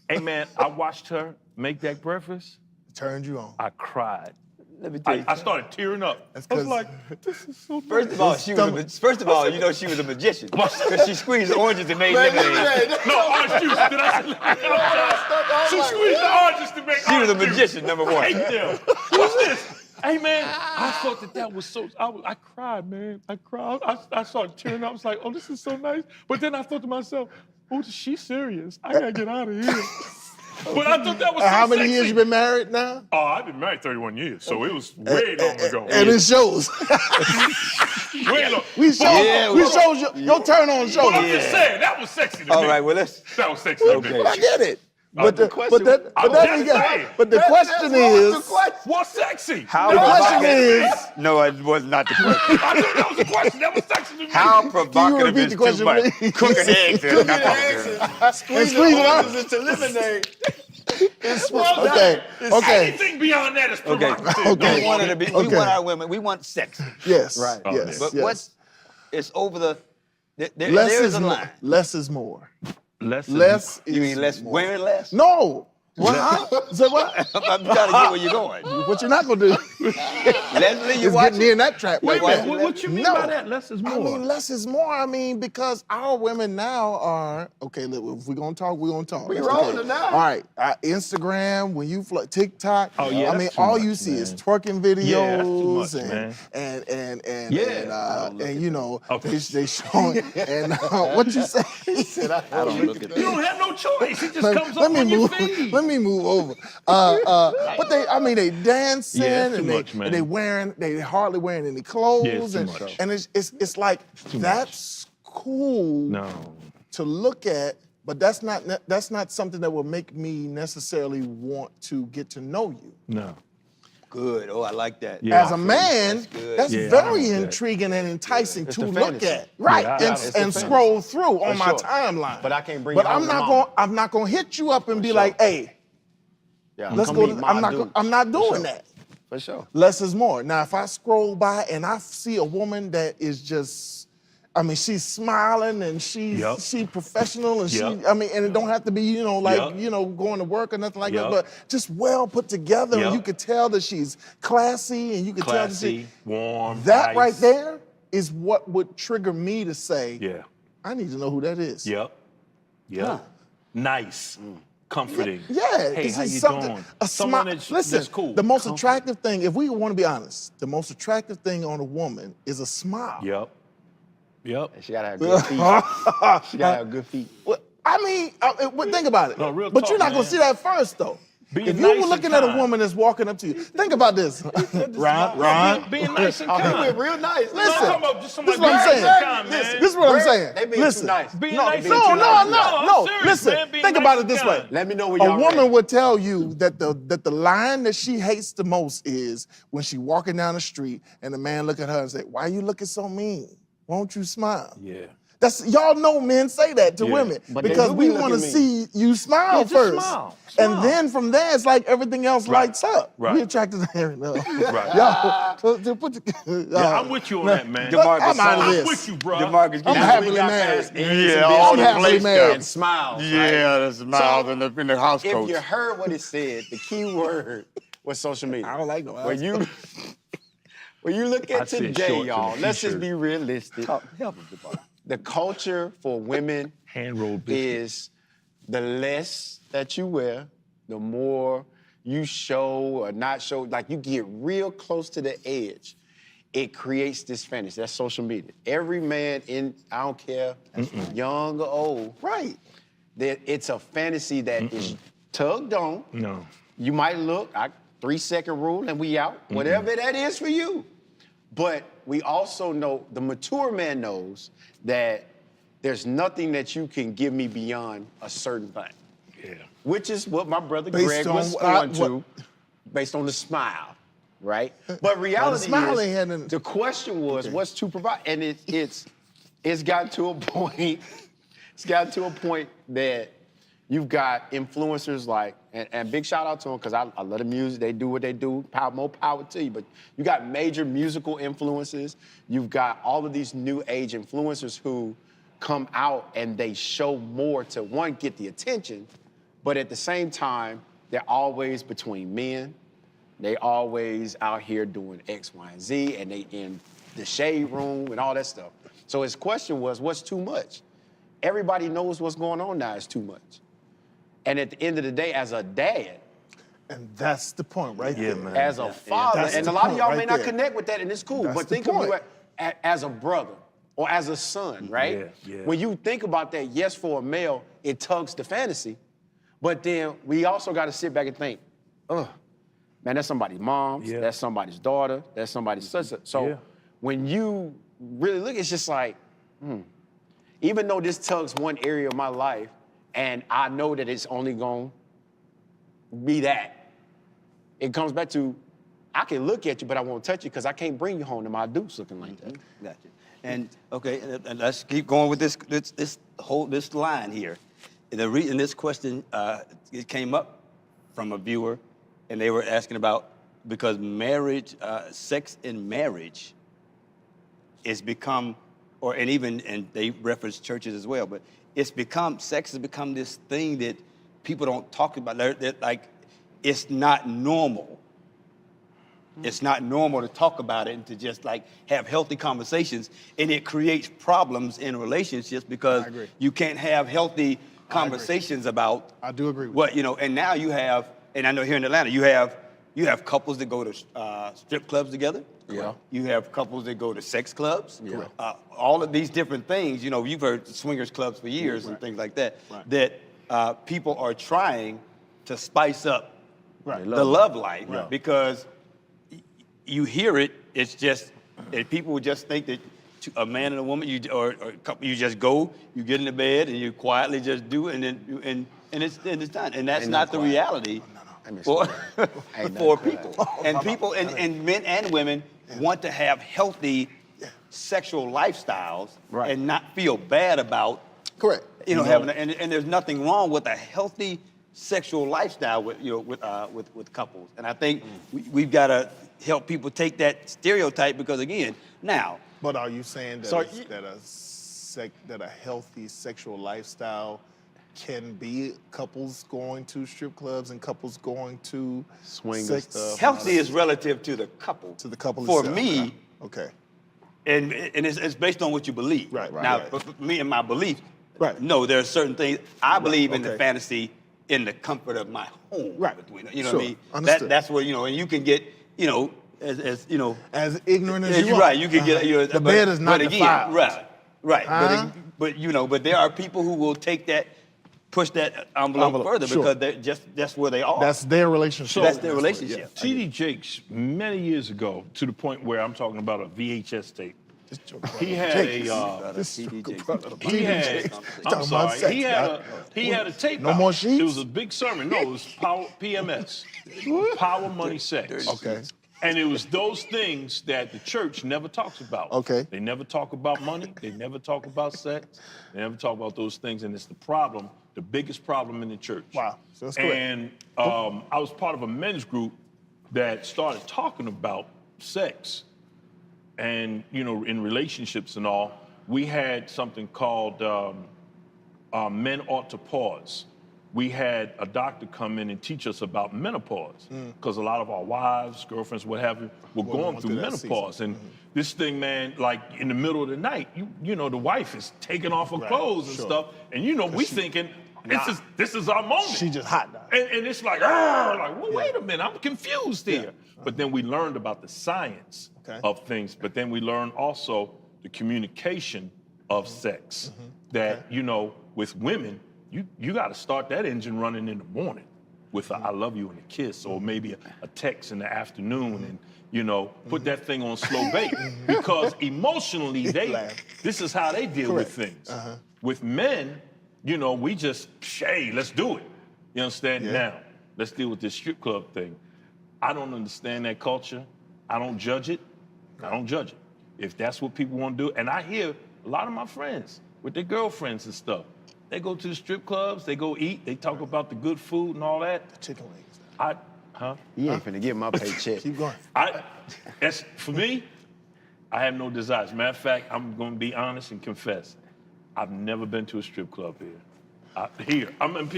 Hey, man, I watched her make that breakfast. Turned you on. I cried. Let me tell you. I started tearing up. I was 'cause- like, "This is so nice." First of all, first of all, you know she was a magician because she squeezed oranges and made lemonade. No, orange juice. Did I say lemonade? She squeezed the oranges to make She was a orange juice. magician, number one. I hate them. What's this? Hey, man, I thought that was so, I cried, man. I cried. I started tearing up. I was like, oh, this is so nice. But then I thought to myself, oh, she's serious. I gotta get out of here. But I thought that was so How many sexy. years you been married now? Oh, I've been married 31 years, so it was way long ago. And it shows. Way long. we showed your turn on show. But I'm just saying, that was sexy to me. All right, well, That was sexy to me. I get it. But the the question- but I'm that just ain't got- saying. but the question is What's sexy? How the question provocative- is No, it was not the question. I thought that was the question. That was sexy to me. How provocative repeat is the too question, much? please? Cooking eggs. and squeeze it out. into lemonade. Okay. Anything beyond that is provocative. Okay. We want her to be. We Okay. want our women. We want sex. Yes. Right. Yes. But yes. it's over the. There less is is a more. line. Less is more. Less. Less is You mean less more. wearing less? No. What? Say what? I'm trying to get where you're going. What you're not gonna do Leslie, you is get watching? me in that trap. Wait a like minute. that. What you mean No. by that? Less is more. I mean, less is more. I mean, because our women now are okay. Look, if we're gonna talk, we're gonna talk. We That's rolling okay. now. All right, Instagram. When you TikTok. Oh, yeah, I mean, that's too all much, you see is man. twerking videos Yeah, that's too much, man. and you know Okay. they showing and what you say. I don't look at You that. don't have no choice. It just comes Let up me on your move. feed. Let me move over. But they dancing Yeah, it's too and much, man. they hardly wearing any clothes Yeah, it's too and much. and it's like that's cool No. to look at, but that's not something that will make me necessarily want to get to know you. No. Good. Oh, I like that. Yeah. As a man, That's good. that's Yeah, I very like that. intriguing and enticing It's to the look fantasy. at, right? Yeah, and it's the and fantasy. scroll through on my sure. timeline. But I can't bring But you home I'm to not mama. I'm not gonna hit you up and be sure. like, hey, Yeah, let's come go. meet my I'm not. dudes. I'm not For doing sure. that. For sure. Less is more. Now, if I scroll by and I see a woman that is just, I mean, she's smiling and she professional and and it don't have to be, going to work or nothing like that, but just well put together and you could tell that she's classy and you could tell that she warm, that nice. right there is what would trigger me to say, Yeah. I need to know who that is. Yep. Huh. Nice. Comforting. Yeah, Hey, this how is you something. doing? A Someone smile. that's Listen, cool. the most attractive thing, if we want to be honest, the most attractive thing on a woman is a smile. Yep. And she gotta have good feet. She gotta have good feet. Well, I mean, think about it. No, real but talk, you're not man. gonna see that first, though. Being If you nice were and looking at a kind. woman that's walking up to you, think about this. Ron. Being nice and Oh, kind. he went real nice. Listen, I'm talking about just this somebody is what I'm being saying. nice and kind, man. This is what I'm saying. They being Listen. too nice. Being No, nice no, and no, kind. I'm not. I'm No, serious, listen. man. Being Think nice about it and this kind. way. Let me know when A y'all woman ready. would tell you that the line that she hates the most is when she walking down the street and the man look at her and say, "Why you looking so mean? Won't you smile?" Yeah. That's y'all know men say that to Yeah. women But they because do we be want to looking see you smile Yeah, just first, smile. and Smile. then from there it's like everything else Right. lights up. Right. We attracted to Aaron. No. Right. Y'all, to put the, Yeah, I'm with you on that, man. DeMarcus, I'm out of I'm this. with you, bro. DeMarcus, I'm get happily We got married. past AIDS and I'm business happily married. and smiles. right? Yeah, the smiles So, in the house If coats. you heard what it said, the key word was social media. I don't like no When you look I at said today, shorts and y'all, a let's just t-shirt. be realistic. help him, DeMarcus. The culture for women Hand-rolled biscuit. is the less that you wear, the more you show or not show, like you get real close to the edge. It creates this fantasy. That's social media. Every man I don't care, young or old, Right. it's a fantasy that is tugged on. No. You might look, 3-second rule and we out, whatever that is for you. But we also know, the mature man knows that there's nothing that you can give me beyond a certain thing. Yeah. Which is what my brother Based Greg on was what I- going to, based on the smile, right? But reality smile is, ain't had an- the question was, what's to provide? And it's gotten to a point, that you've got influencers like, and big shout out to them, because I love the music, they do what they do, more power to you, but you got major musical influences, you've got all of these new age influencers who come out and they show more to, one, get the attention, but at the same time, they're always between men, they always out here doing X, Y, and Z, and they in the shade room and all that stuff. So his question was, what's too much? Everybody knows what's going on now is too much. And at the end of the day, as a dad, And that's the point right there. man. as a father, That's and the a lot of point y'all right may not there. connect with that, and it's cool, That's but the think of point. you as a brother or as a son, right? Yeah, yeah. When you think about that, yes, for a male, it tugs the fantasy, but then we also got to sit back and think, man, that's somebody's mom, Yeah. that's somebody's daughter, that's somebody's sister. So Yeah. when you really look, it's just like, even though this tugs one area of my life, and I know that it's only going to be that, it comes back to, I can look at you, but I won't touch you because I can't bring you home to my deuce looking like that. Gotcha. And okay, and let's keep going with this line here. The reason this question it came up from a viewer, and they were asking about because marriage, sex in marriage, is become, and they reference churches as well, but sex has become this thing that people don't talk about. That like, it's not normal. It's not normal to talk about it and to just like have healthy conversations, and it creates problems in relationships because you can't have healthy conversations about. I do agree with what and now you have, and I know here in Atlanta you have couples that go to strip clubs together. Yeah. You have couples that go to sex clubs. Yeah. All of these different things. You've heard swingers clubs for years and things like that. Right. That people are trying to spice up the love life because you hear it. It's just and people would just think that a man and a woman, or a couple, you just go, you get in the bed, and you quietly just do it, and then it's done. And that's not the reality for people. And people and men and women want to have healthy sexual lifestyles and not feel bad about Correct. having and there's nothing wrong with a healthy sexual lifestyle with couples. And I think we've got to help people take that stereotype because again, now. But are you saying that that a healthy sexual lifestyle can be couples going to strip clubs and couples going to Swinger stuff. Healthy is relative to the couple. To the couple For itself. me, Okay. and it's based on what you believe. Right. Now, Right. for me and my belief, Right. no, there are certain things. I believe in the okay. fantasy in the comfort of my home. Right. You know Sure. what I mean? Understood. That's where, and you can get, as you know. As ignorant as Yes, you you're are. right. You can get the bed is not but again, defiled. right. Uh-huh. But there are people who will take that, push that envelope further sure. because they're that's where they are. That's their relationship. That's their relationship. T.D. Jakes, many years ago, to the point where I'm talking about a VHS tape. He had I'm sorry. He had a tape. No out. more sheets? It was a big sermon. No, it was Power PMS. Power, Money, Sex. Okay. And it was those things that the church never talks about. Okay. They never talk about money. They never talk about sex. They never talk about those things. And it's the problem, the biggest problem in the church. Wow. So that's correct. And I was part of a men's group that started talking about sex. And, in relationships and all, we had something called Men Ought to Pause. We had a doctor come in and teach us about menopause because a lot of our wives, girlfriends, what have you, were going through menopause. And this thing, man, like in the middle of the night, the wife is taking off her clothes and stuff. And, we thinking, this is our moment. She just hot now. And it's like, well, wait a minute, I'm confused here. But then we learned about the science of things. But then we learned also the communication of sex. That, with women, you got to start that engine running in the morning with a I love you and a kiss, or maybe a text in the afternoon, and put that thing on slow bait. Because emotionally, this is how they deal with things. With men, we just, hey, let's do it. You understand? Now, let's deal with this strip club thing. I don't understand that culture. I don't judge it. If that's what people want to do, and I hear a lot of my friends with their girlfriends and stuff, they go to the strip clubs, they go eat, they talk about the good food and all that. The chicken wings. You ain't finna get my paycheck. Keep going. For me, I have no desires. Matter of fact, I'm gonna be honest and confess, I've never been to a strip club here.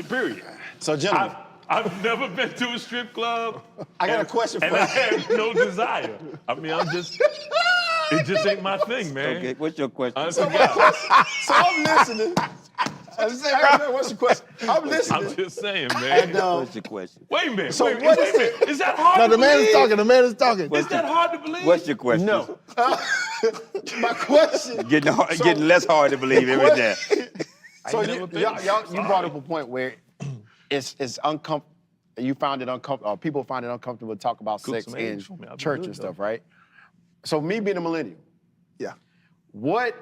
Period. So, gentlemen, I've never been to a strip club. I got a question for you. And I have no desire. It just ain't my thing, man. Okay, what's your question? So I'm listening. What's your question? I'm listening. I'm just saying, man. What's your question? Wait a minute. So wait what a is minute. Is that hard No, to the man believe? is talking. The man is talking. Is that hard to believe? What's your question? No. My question. Getting less hard to believe every day. So never been. you brought up a point where it's uncomfortable. You found it uncomfortable. People find it uncomfortable to talk about sex some in eggs for me. I'll be church good, and though. stuff, right? So me being a millennial, Yeah. what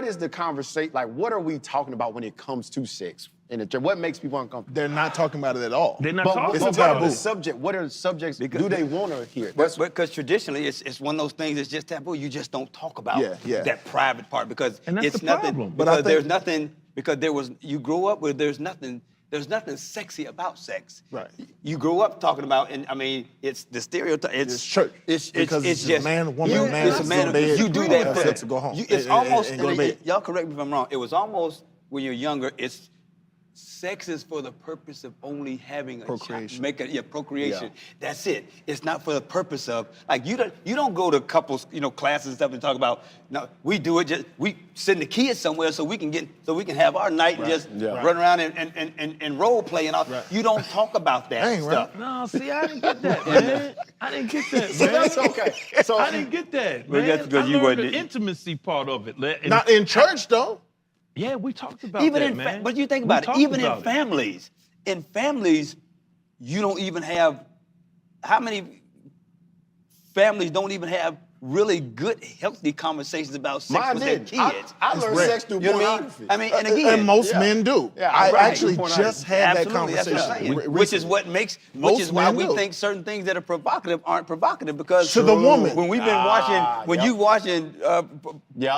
is the conversation like? What are we talking about when it comes to sex in the church? What makes people uncomfortable? They're not talking about it at all. They're not But talking it's a what about are the taboo. subject? What are the subjects? Because- do they want to hear? Because traditionally, it's one of those things that's just taboo. You just don't talk about that private part because And that's it's the nothing. problem. Because But I think- there's nothing. Because you grow up with there's nothing sexy about sex. Right. You grow up talking about, and I mean, it's the stereotype. It's church. It's Because it's a just man, woman, you, man, it's a man. go to bed, You do have that for sex and go home. It's And- almost. and go to bed. Y'all correct me if I'm wrong. It was almost when you're younger. It's sex is for the purpose of only having a Procreation. child. Procreation. Yeah. That's it. It's not for the purpose of you don't go to couples classes and stuff and talk about. No, we do it. We send the kids somewhere so we can have our night and just run around and role play and all. Right. You don't talk about that Dang, stuff. right. No, see, I didn't get that, man. I didn't get that, man. So that's okay. So I didn't get that, Well, man. that's because I you learned wasn't- the intimacy part of it. And- Not in church, though. Yeah, we talked about Even that, in man. but you think We about it. talked Even about in families, you don't even have. How many families don't even have really good, healthy conversations about sex mine with their did. kids? I learned rare. sex through You know what pornography. I mean? And again, And most Yeah. men do. Yeah, I right. actually Pornography. just had that absolutely, that's conversation. what I'm saying. recently. Which is Most why men we do. think certain things that are provocative aren't provocative because To the woman. When we've been you watching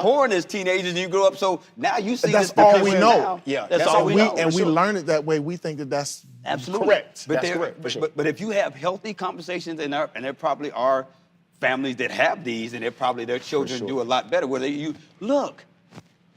porn as teenagers and you grow up, so now you see That's this all because we we're know. now. Yeah, that's that's all all we we- know. And we sure. learn it that way. We think that that's Absolutely. Correct. But, That's correct, for sure. but if you have healthy conversations, and there probably are families that have these, and their children do a lot better. Where you look,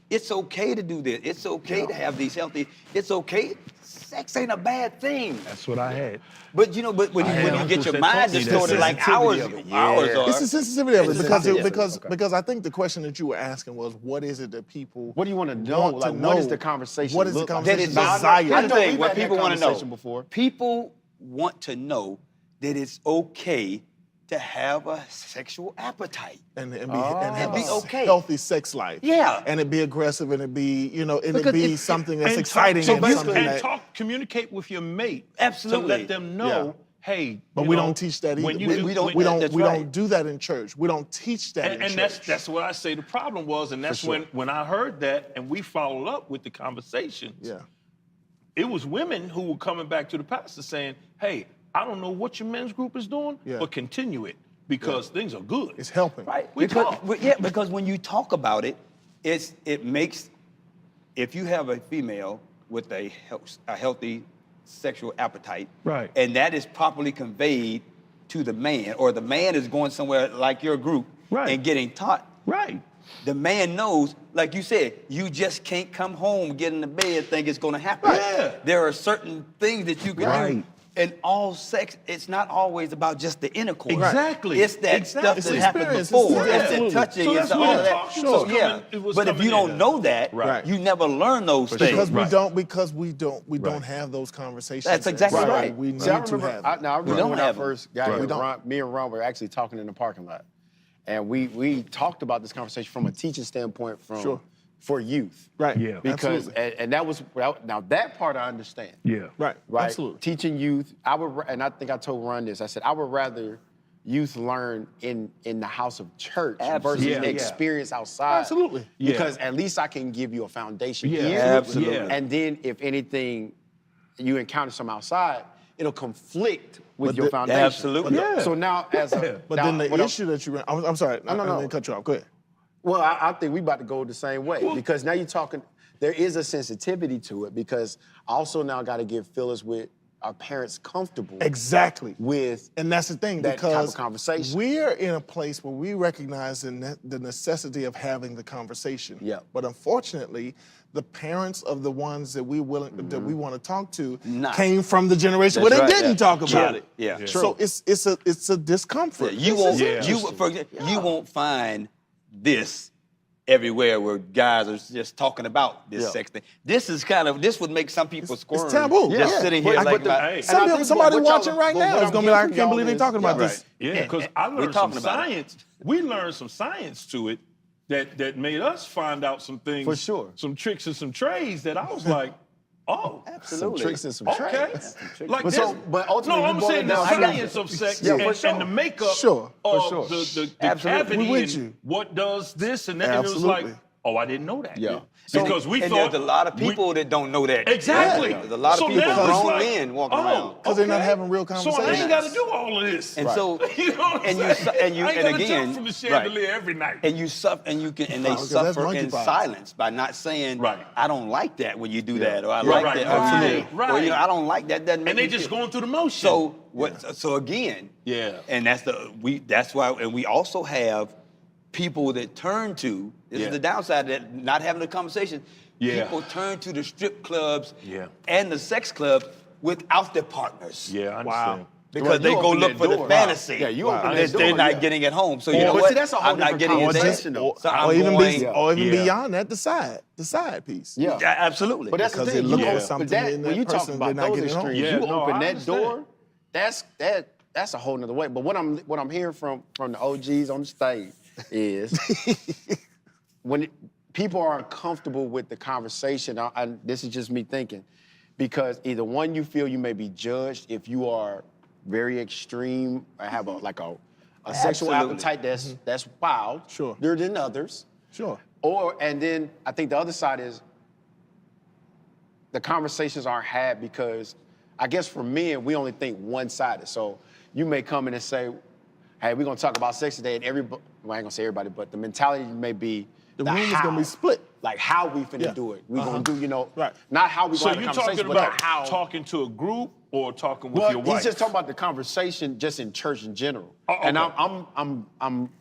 it's okay to do this. It's okay to have these healthy. It's okay. Sex ain't a bad thing. That's what I had. But when you get your mind distorted like ours are. It's the sensitivity of it It's the because sensitivity. because I think the question that you were asking was, what is it that people What do you want to know? Like, what is the conversation? What is the look like? conversation That it's desire? Here's the thing, we've what had that people want to know. conversation before. People want to know that it's okay to have a sexual appetite. and have be a okay. healthy sex life. Yeah. And it be aggressive and it be, and Because it be if- something that's And exciting talk, and something and that. communicate with your mate. Absolutely. To let them know, hey. But you we know, don't teach that either. when you We do- don't that's we right. don't do that in church. We don't teach that in And church. that's what I say the problem was, and that's when I heard that and we followed up with the conversations. Yeah. It was women who were coming back to the pastor saying, hey, I don't know what your men's group is doing, Yeah. but continue it because things are good. It's helping. Right. We because, talk. because when you talk about it, it makes, if you have a female with a healthy sexual appetite, Right. and that is properly conveyed to the man, or the man is going somewhere like your group Right. and getting taught, Right. the man knows, like you said, you just can't come home, get in the bed, think it's going to happen. Right. Yeah. There are certain things that you can do. Right. And all sex, it's not always about just the intercourse. Exactly. It's that Exactly. stuff It's that happened experience. before. It's- It's the absolutely. touching. So It's that's the, what all I'm of that. talking So, about. yeah. It was But if coming you in don't there. know that, Right. you never learn those things. Because Right. we don't have those conversations. That's exactly And so right. We need See, I to remember, have. I We remember don't when I have them. first got We here, don't. me and Ron were actually talking in the parking lot. And we talked about this conversation from a teaching standpoint for youth. Right. Yeah. Because, Absolutely. and that was, now that part I understand. Yeah. Right. Right? Absolutely. Teaching youth, and I think I told Ron this, I said, I would rather youth learn in the house of church versus Absolutely. Yeah, yeah. experience outside. Absolutely. Yeah. Because at least I can give you a foundation. Yeah. here. Absolutely. Yeah. And then if anything, you encounter some outside, it'll conflict with But your the- foundation. Absolutely. Yeah. So now as a, But now, then the what I'm- issue that you ran, I'm sorry, I didn't cut you off. Go ahead. well, I think we about to go the same way because now you're talking, there is a sensitivity to it because I also now got to give Phyllis with our parents comfortable Exactly. with And that's the thing, that type of because conversation. we're in a place where we recognize the necessity of having the conversation. Yeah. But unfortunately, the parents of the ones that we want to talk to Not. came from the generation That's where they right, didn't yeah. talk about True. it. Yeah. So it's a discomfort. You This won't, is Yeah. for example, you won't find this everywhere where guys are just talking about this sex thing. This would make some people squirm. taboo. Just Yeah. sitting But- here but like, the- Hey. Somebody what y'all- watching right but now what is I'm gonna be like, I getting can't from believe y'all they're talking is- about yeah, this. Yeah, because I we're learned some talking about it. science. We learned some science to it that made us find out some things. For sure. Some tricks and some trades that I was like, oh. absolutely. Some tricks and some Okay. tricks. Like But this. so- but ultimately no, you I'm boil it saying the down- science of sex Yeah, and, for sure. and the makeup Sure, for of sure. the Absolutely. cavity We with and you. what does this and that. And it was Absolutely. like, oh, I didn't know that. Yeah. Because we and thought there's a lot of people that don't know that. Exactly. There's a lot of So people, now it's grown like, men, walking oh, around. Because they're not okay. having real So I conversations. ain't got to do all of this. And so, you know what I'm and you, saying? and you, I ain't and gotta again, jump from the chandelier every night. and you suffer, and you can, and they Because that's suffer in monkeypox. silence by not saying, Right. I don't like that when you do that, or I Right, like right, that, right, or, right. I don't like that. Doesn't make And they me just feel. going through the motion. So what? So again, Yeah. and that's why, and we also have people that turn to. This Yeah. is the downside that not having a conversation. Yeah. People turn to the strip clubs Yeah. and the sex clubs without their partners. Yeah, I understand. Because Well, they you go open look that for the door. fantasy. Yeah, you open that that they're door, not yeah. getting at home. So you Or- know but what? see, that's a whole I'm not different getting it there. conversation, though. So I'm or even going, beyond that, the side piece. Yeah. Yeah, absolutely. But that's Because the they thing. look you for open- something but that, in when that you talk person about they're not those getting home. extremes, Yeah, you no, open I that understand. door, that's a whole nother way. But what I'm hearing from the OGs on the stage is when people are uncomfortable with the conversation, this is just me thinking, because either one, you feel you may be judged if you are very extreme or have a sexual Absolutely. appetite that's wild, Sure. than others. Sure. And then I think the other side is the conversations aren't had because I guess for men, we only think one-sided. So you may come in and say, hey, we're gonna talk about sex today, and everybody, well, I ain't gonna say everybody, but the mentality may be The room is gonna be split. Like how we finna Yeah. do it. We gonna do, Right. not how we So gonna have a you're conversation, talking but about how. talking to a group or talking with Well, your wife? he's just talking about the conversation just in church in general. Oh, And okay.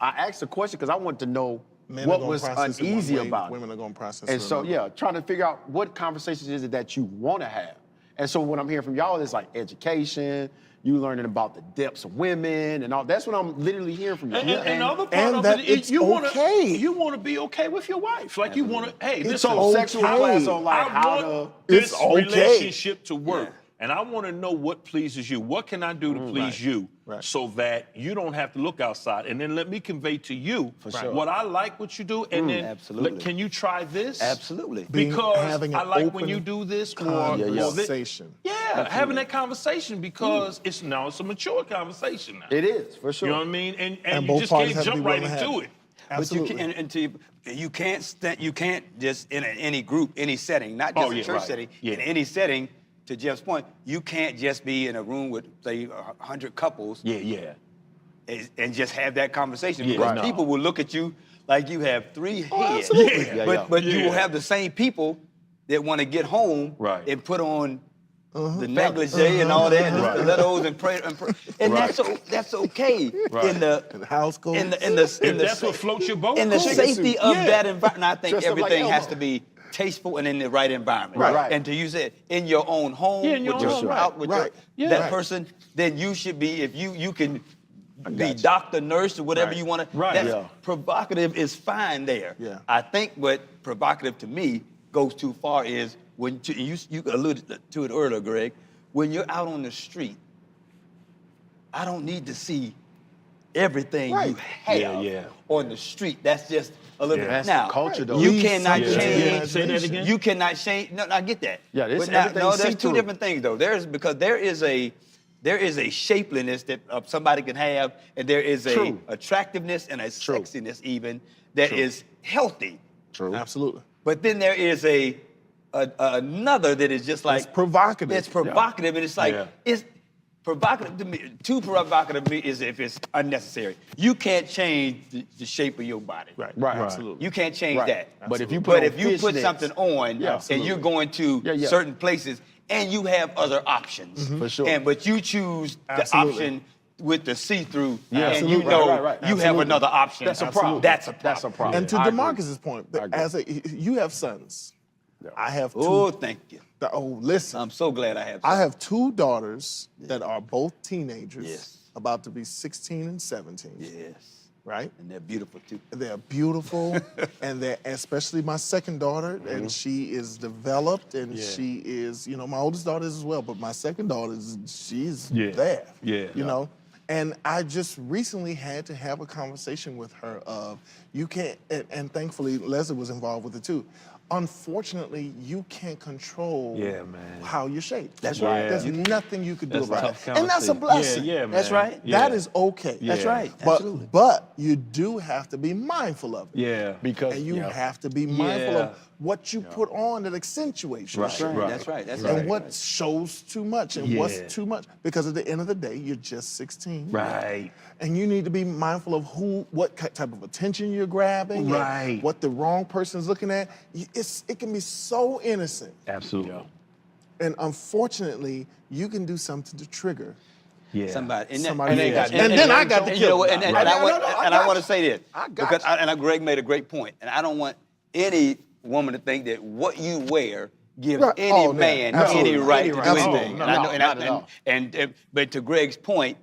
I asked the question because I wanted to know Men are what gonna was process it one uneasy way, about it. women are gonna process And it so, another. yeah, trying to figure out what conversations is it that you want to have. And so what I'm hearing from y'all is like education, you learning about the depths of women and all. That's what I'm literally hearing from you. And the other part and of that it is it's you want okay. to be okay with your wife. Like you want to, hey, It's listen, So sexual okay. class on like I how want to. this It's okay. relationship to work. And I want to know what pleases you. What can I do to please you right. so that you don't have to look outside? And then let me convey to you sure. what I like what you do. And then Absolutely. can you try this? Absolutely. Because having an I like when open you do this or this. conversation. Yeah, having that conversation because it's a mature conversation now. It is, for sure. You know what I mean? And And you both just parties can't have to be jump right willing to into have it. it. But Absolutely. you can't just in any group, any setting, not just a church setting, Yeah. in any setting. To Jeff's point, you can't just be in a room with say 100 couples Yeah. and just have that conversation Yeah, because no. people will look at you like you have three heads. absolutely. Yeah, But you yeah. will have the same people that want to get home Right. and put on the negligee and all that, and the Right. stilettos and pray, and that's okay Right. in the And house goals. in the If that's what floats your boat, in the cool. safety of Yeah. that environment. I think Dressed up like everything has Elmo. to be tasteful and in the right environment. Right. And to use it in your own home, Yeah, in your with own your home, right. out with Right. your, Yeah. that Right. person, then you should be, if you can be you. doctor, nurse, or whatever Right. you want to. Right. That's Yeah. provocative is fine there. Yeah. I think what provocative to me goes too far is when you alluded to it earlier, Greg, when you're out on the street, I don't need to see everything you have Yeah. on the street. That's just a little Yeah. bit. That's now, the culture, though. you Leave cannot something to change. the Say that again. You cannot change. No, I get that. Yeah, this- But now, everything's no, there's two see-through. different things though. Because there is a shapeliness that somebody can have, and there is a True. attractiveness and a sexiness even that is healthy. True. Absolutely. But then there is another that is just like It's provocative. It's provocative, and it's like Yeah. it's provocative to me. Too provocative to me is if it's unnecessary. You can't change the shape of your body. Right. Right. Absolutely. You can't change Right. that. But if you put But on if you put fishnets- something on Yeah, and absolutely. you're going to Yeah, yeah. certain places and you have other options, For sure. but you choose the Absolutely. option with the see-through, Yeah, and absolutely. you know Right. you have Absolutely. another option. That's a problem. That's a problem. That's a problem. And to I agree. DeMarcus's point, I agree. you have sons. I have two. Oh, thank you. Listen. I'm so glad I have. I have two daughters that are both teenagers, Yes. about to be 16 and 17. Yes, Right? and they're beautiful too. They're beautiful, and they're especially my second daughter, Mm-hmm. and she is developed, and she is, my oldest daughter is as well, but my second daughter she's there. Yeah. You know? And I just recently had to have a conversation with her of you can't, and thankfully Leslie was involved with it too. Unfortunately, you can't control Yeah, man. how you're shaped. That's right. There's nothing you could do That's a about tough it. And that's a conversation. blessing. Yeah, man. That's right. Yeah. That is okay. That's right. But Absolutely. but you do have to be mindful of it. Yeah. Because And you have to be mindful Yeah. of what you put on that accentuates your Right, shape. right. That's right. That's And right. what shows too much and Yeah. what's too much. Because at the end of the day, you're just 16. Right. And you need to be mindful of what type of attention you're grabbing, and Right. what the wrong person's looking at. It can be so innocent. Absolutely. And unfortunately, you can do something to trigger Yeah. Somebody. And, somebody. and, else. And then I got to you know kill what, him. and Right. I want, No, I and I got want you. to say this I got because you. and Greg made a great point, and I don't want any woman to think that what you wear gives Right. any Oh, no. man Absolutely. any right to do Absolutely. anything. No, And I know, not at all. but to Greg's point,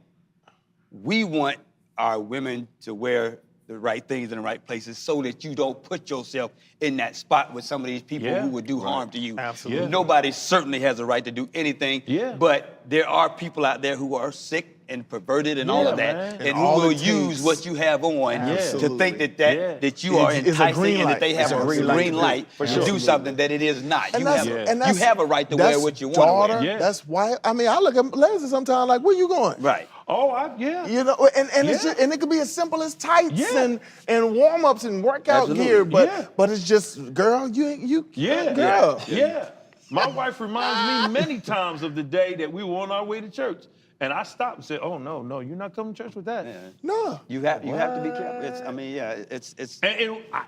we want our women to wear the right things in the right places so that you don't put yourself in that spot with some of these people Yeah. who would do harm to you. Absolutely. Yeah. Nobody certainly has a right to do anything. Yeah. But there are people out there who are sick and perverted and all Yeah, of that, man. and And who all will it use takes- what you have on to Absolutely. think that Yeah. that you are It's a enticing green and that they light. have It's a a green green light light to to do. do something that it is not. And You that's, have, and that's, you have a right to wear that's what you want daughter, to wear. Yeah. That's why, I mean, I look at Leslie sometimes like, where you going? Right. Oh, yeah. You know, and it's Yeah. just, and it could be as simple as tights Yeah. and warm-ups and workout Absolutely. gear, but Yeah. but it's just, girl, you Yeah. girl. Yeah. My wife reminds me many times of the day that we were on our way to church. And I stopped and said, "Oh no, you're not coming to church with that." Yeah. No. You have to be careful. It's And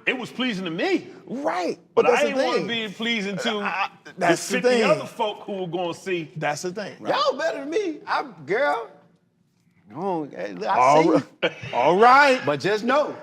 it was pleasing to me, Right. but that's I the ain't want to thing. be pleasing to that's the 50 thing. other folk who were going to see. That's the thing. Y'all better than me. Girl. Oh, hey, look, I All see you. right. All right. But just know,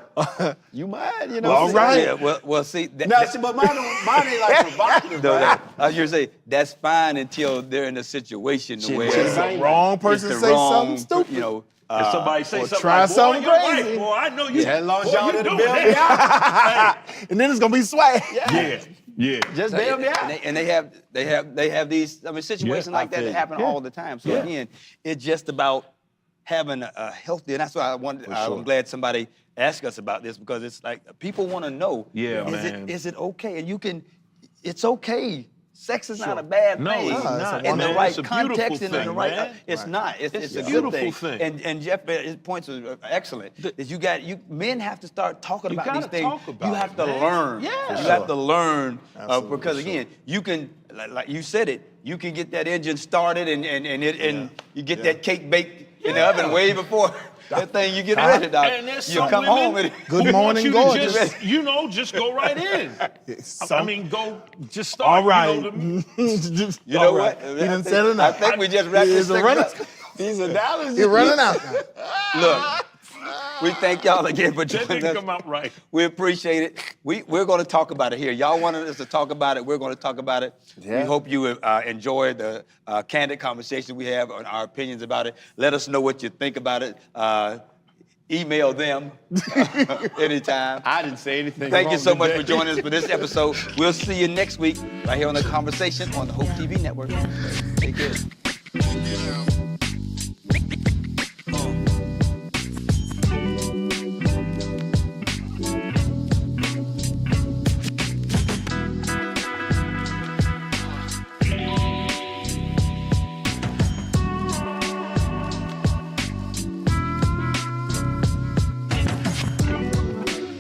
you might, you know. All right. Yeah, well, see. But mine ain't like provocative, No, right? I was gonna say that's fine until they're in a situation Shit, where just The wrong person it's the say wrong, something stupid. You know, If somebody say or something try like, boy, something you're crazy. right, boy, I know you. Yeah, as long as boy, y'all you didn't doing bail me that. And then it's gonna be swag. Yeah. Just bail me out. and they have these situations like that feel that you. happen all the time. So again, it's just about having a healthy, and that's why I'm glad somebody asked us about this, because it's like people want to know. Yeah, is man. Is it okay? And it's okay. Sex is not a bad No, thing. it's not, In the man. right It's a beautiful context and in the thing, right. man. It's not. It's a beautiful good thing. And Jeff, his points are excellent. That men have to start talking You about these gotta things. talk about You have it, to man. learn. Yeah. You have to learn Absolutely. because again, you can, like you said it, you can get that engine started and you get that cake baked in the oven way before that thing you get ready, dog. And there's You some come women home and Good who morning, want you gorgeous. to just go right in. I mean, just start. All right. You know, you know All what? right. He done said enough. I think we just wrapped this thing up. These are dollars. You're running out. Look, we thank y'all again for that joining didn't us. come out right. We appreciate it. We're going to talk about it here. Y'all wanted us to talk about it. We're going to talk about it. Yeah. We hope you enjoyed the candid conversation we have on our opinions about it. Let us know what you think about it. Email them anytime. I didn't say anything. Thank you wrong so much today. for joining us for this episode. We'll see you next week right here on The Conversation on the Hope TV Network. Take care.